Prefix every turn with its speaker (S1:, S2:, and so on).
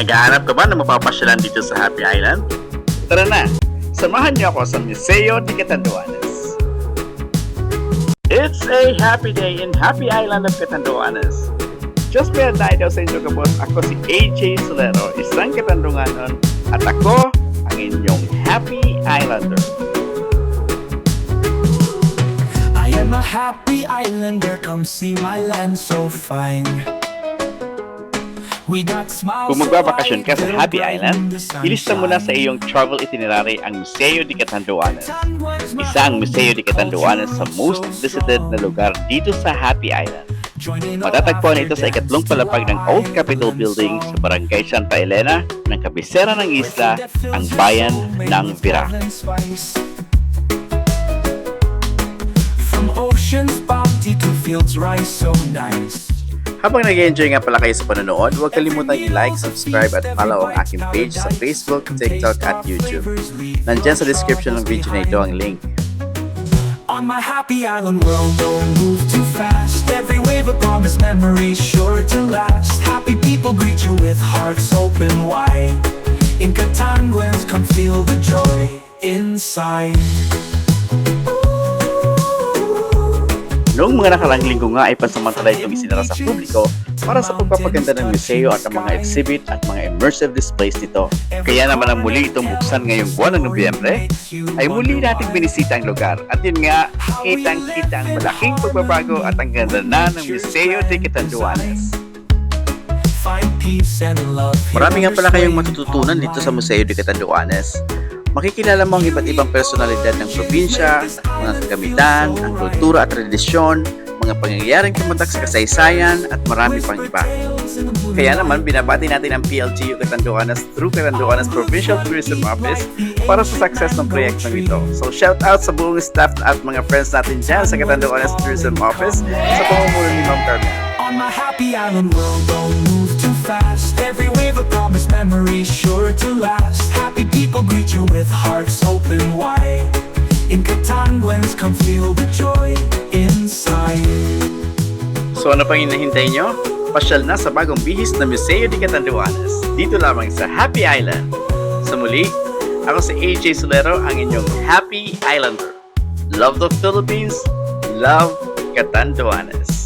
S1: Naghahanap ka ba ng mapapasyalan dito sa Happy Island? Tara na! Samahan niyo ako sa Museo de Catanduanes. It's a happy day in Happy Island of Catanduanes. Just may adlay daw sa inyo kabos, ako si AjSolero, isang Katandunganon, at ako ang inyong Happy Islander.
S2: I am a happy islander, come see my land so fine.
S1: Kung magbabakasyon ka sa Happy Island, ilista mo na sa iyong travel itinerary ang Museo de Catanduanes. Isa ang Museo de Catanduanes sa most visited na lugar dito sa Happy Island. Matatagpuan ito sa ikatlong palapag ng Old Capitol Building sa Barangay Sta Elena ng kabisera ng isla, ang Bayan ng Virac.
S2: From ocean's bounty to fields rise so nice.
S1: Habang nag-enjoy nga pala kayo sa panonood, huwag kalimutang i-like, subscribe at follow ang aking page sa Facebook, TikTok at YouTube. Nandiyan sa description ng video na ito ang link.
S2: On my happy island world, don't move too fast. Every wave of promise, memories sure to last. Happy people greet you with hearts open wide. In Catanduanes, come feel the joy inside.
S1: Noong mga nakaraang linggo nga ay pansamantala itong isinara sa publiko para sa pagpapaganda ng museo at ang mga exhibit at mga immersive displays nito. Kaya naman ang muli itong buksan ngayong buwan ng Nobyembre ay muli nating binisita ang lugar at yun nga, kitang-kita ang malaking pagbabago at ang ganda na ng Museo de Catanduanes. Marami nga pala kayong matututunan dito sa Museo de Catanduanes. Makikilala mo ang iba't ibang personalidad ng probinsya, mga kagamitan, ang kultura at tradisyon, mga pangyayaring tumatak sa kasaysayan at marami pang iba. Kaya naman binabati natin ang PLGU Catanduanes through Catanduanes Provincial Tourism Office para sa success ng proyektong ito. So shout out sa buong staff at mga friends natin dyan sa Catanduanes Tourism Office sa pamumuno ni Ma'am Carmen.
S2: On my happy island world, don't move too fast. Every wave of promise, memories sure to last. Happy people greet you with hearts open wide. In Catanduanes, come feel the joy inside.
S1: So ano pang hinahintay nyo? Pasyal na sa bagong bihis na Museo de Catanduanes dito lamang sa Happy Island. Sa muli, ako si AjSolero, ang inyong Happy Islander. Love the Philippines, love Catanduanes.